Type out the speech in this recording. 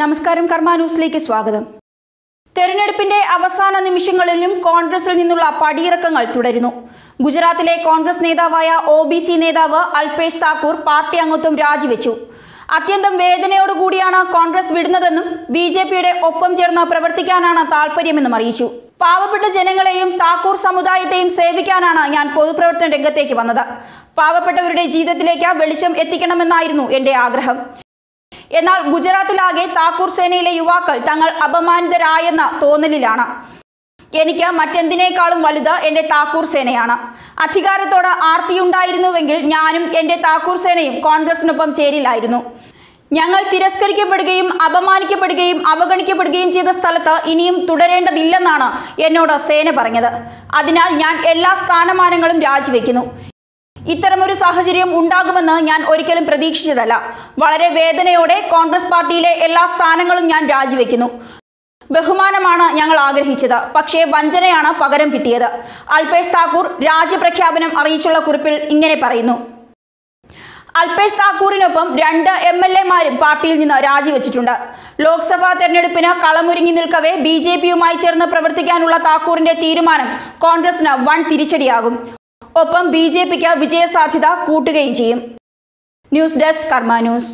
നമസ്കാരം കർമ്മ ന്യൂസിലേക്ക് സ്വാഗതം. തെരഞ്ഞെടുപ്പിന്റെ അവസാന നിമിഷങ്ങളിലും കോൺഗ്രസിൽ നിന്നുള്ള പടിയിറക്കങ്ങൾ തുടരുന്നു. ഗുജറാത്തിലെ കോൺഗ്രസ് നേതാവായ OBC നേതാവ് അൽപേഷ് താക്കൂർ പാർട്ടി അംഗത്വം രാജിവെച്ചു. അത്യന്തം വേദനയോടുകൂടിയാണ് കോൺഗ്രസ് വിടുന്നതെന്നും BJPയുടെ ഒപ്പം ചേർന്ന് പ്രവർത്തിക്കാനാണ് താൽപര്യമെന്നും അറിയിച്ചു. പാവപ്പെട്ട ജനങ്ങളെയും താക്കൂർ സമുദായത്തെയും സേവിക്കാനാണ് ഞാൻ പൊതുപ്രവർത്തന രംഗത്തേക്ക് വന്നത്. പാവപ്പെട്ടവരുടെ ജീവിതത്തിലേക്ക് വെളിച്ചം എത്തിക്കണമെന്നായിരുന്നു എന്റെ ആഗ്രഹം. എന്നാൽ ഗുജറാത്തിലാകെ താക്കൂർ സേനയിലെ യുവാക്കൾ തങ്ങൾ അപമാനിതരായെന്ന തോന്നലിലാണ്. എനിക്ക് മറ്റെന്തിനേക്കാളും വലുത് എന്റെ താക്കൂർ സേനയാണ്. അധികാരത്തോട് ആർത്തിയുണ്ടായിരുന്നുവെങ്കിൽ ഞാനും എന്റെ താക്കൂർ സേനയും കോൺഗ്രസിനൊപ്പം ചേരില്ലായിരുന്നു. ഞങ്ങൾ തിരസ്കരിക്കപ്പെടുകയും അപമാനിക്കപ്പെടുകയും അവഗണിക്കപ്പെടുകയും ചെയ്ത സ്ഥലത്ത് ഇനിയും തുടരേണ്ടതില്ലെന്നാണ് എന്നോട് സേന പറഞ്ഞത്. അതിനാൽ ഞാൻ എല്ലാ സ്ഥാനമാനങ്ങളും രാജിവെക്കുന്നു. ഇത്തരമൊരു സാഹചര്യം ഉണ്ടാകുമെന്ന് ഞാൻ ഒരിക്കലും പ്രതീക്ഷിച്ചതല്ല. വളരെ വേദനയോടെ കോൺഗ്രസ് പാർട്ടിയിലെ എല്ലാ സ്ഥാനങ്ങളും ഞാൻ രാജിവെക്കുന്നു. ബഹുമാനമാണ് ഞങ്ങൾ ആഗ്രഹിച്ചത്, പക്ഷേ വഞ്ചനയാണ് പകരം കിട്ടിയത്. അൽപേഷ് താക്കൂർ രാജ്യപ്രഖ്യാപനം അറിയിച്ചുള്ള കുറിപ്പിൽ ഇങ്ങനെ പറയുന്നു. അൽപേഷ് താക്കൂറിനൊപ്പം 2 MLA-മാരും പാർട്ടിയിൽ നിന്ന് രാജിവെച്ചിട്ടുണ്ട്. ലോക്സഭാ തെരഞ്ഞെടുപ്പിന് കളമൊരുങ്ങി നിൽക്കവേ BJPയുമായി ചേർന്ന് പ്രവർത്തിക്കാനുള്ള താക്കൂറിന്റെ തീരുമാനം കോൺഗ്രസിന് വൻ തിരിച്ചടിയാകും. ഒപ്പം BJPക്ക് വിജയസാധ്യത കൂട്ടുകയും ചെയ്യും. ന്യൂസ് ഡെസ്ക് കർമ്മ ന്യൂസ്.